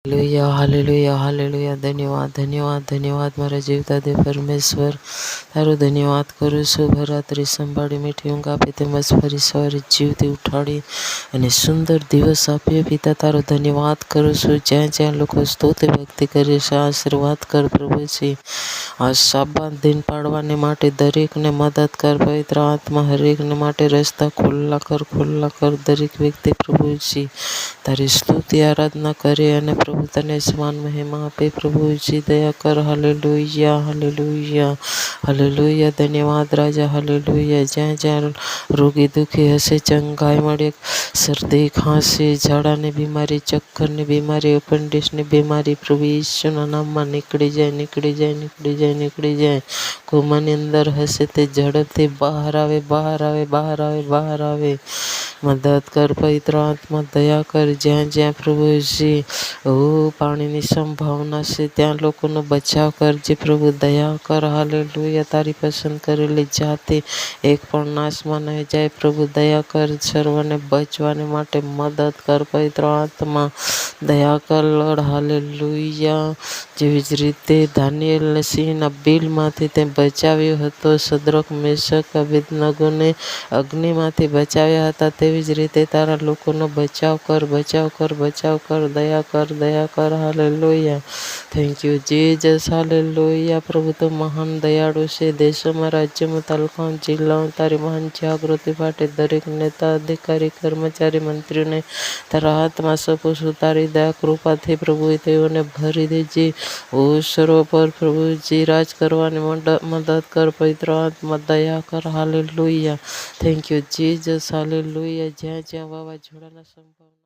Hallelujah, hallelujah, hallelujah. ધન્યવાદ, ધન્યવાદ, ધન્યવાદ મારા જીવતા દે પરમેશ્વર. તારો ધન્યવાદ કરું છું. ભરાત્રી સંભાળી મીઠી ઊંઘ આપી તેમજ ફરી સવારે જીવતી ઉઠાડી અને સુંદર દિવસ આપ્યો પિતા, તારો ધન્યવાદ કરું છું. જ્યાં જ્યાં લોકો સ્તુતિ ભક્તિ કરે છે, આશીર્વાદ કર પ્રભુજી. આ શાબાન દિન પાડવાને માટે દરેકને મદદ કર પવિત્ર આત્મા. હરેકને માટે રસ્તા ખુલ્લા કર દરેક વ્યક્તિ પ્રભુજી તારી સ્તુતિ આરાધના કરે અને પ્રભુ તને સમાન મહિમા આપે પ્રભુજી. દયા કર. Hallelujah, hallelujah, hallelujah. ધન્યવાદ રાજા. હાલેલુયા. જ્યાં જ્યાં રોગી દુઃખી હશે ચંગાઈ મળે. શરદી, ખાંસી, ઝાડાની બીમારી, ચક્કરની બીમારી, એપેન્ડિક્સની બીમારી પ્રભુ ઈસુના નામમાં નીકળી જાય, નીકળી જાય, નીકળી જાય, નીકળી જાય. કોમાની અંદર હશે તે ઝડપથી બહાર આવે, બહાર આવે, બહાર આવે, બહાર આવે. મદદ કર પવિત્ર આત્મા. દયા કર. જ્યાં જ્યાં પ્રભુજી પાણીની સંભાવના છે ત્યાં લોકોનો બચાવ કરજે પ્રભુ. દયા કર. હાલેલુયા. તારી પસંદ કરેલી જાતિ એક પણ નાશમાં નહીં જાય પ્રભુ. દયા કર. સર્વને બચવાને માટે મદદ કર પવિત્ર આત્મા. દયા કર લોર્ડ. હાલેલુયા. જેવી જ રીતે દાનિયેલને સિંહના બિલમાંથી તે બચાવ્યો હતો, શદ્રક, મેશક, અબેદનગોને અગ્નિમાંથી બચાવ્યા હતા, તેવી જ રીતે તારા લોકોનો બચાવ કર, બચાવ કર, બચાવ કર. દયા કર, દયા કર. Hallelujah. Thank you Jesus. Hallelujah. પ્રભુ તો મહાન દયાળુ છે. દેશોમાં, રાજ્યોમાં, તાલુકામાં, જિલ્લામાં તારી મહાન જાગૃતિ ફાટે. દરેક નેતા, અધિકારી, કર્મચારી, મંત્રીઓને તારા હાથમાં સોંપું છું. તારી દયા કૃપાથી પ્રભુ તેઓને ભરી દેજે. ઓ સર્વ પર પ્રભુજી રાજ કરવાની મદદ કર પવિત્ર આત્મા. દયા કર. Hallelujah. Thank you Jesus. Hallelujah. જ્યાં જ્યાં વાવાઝોડાના સંભાવના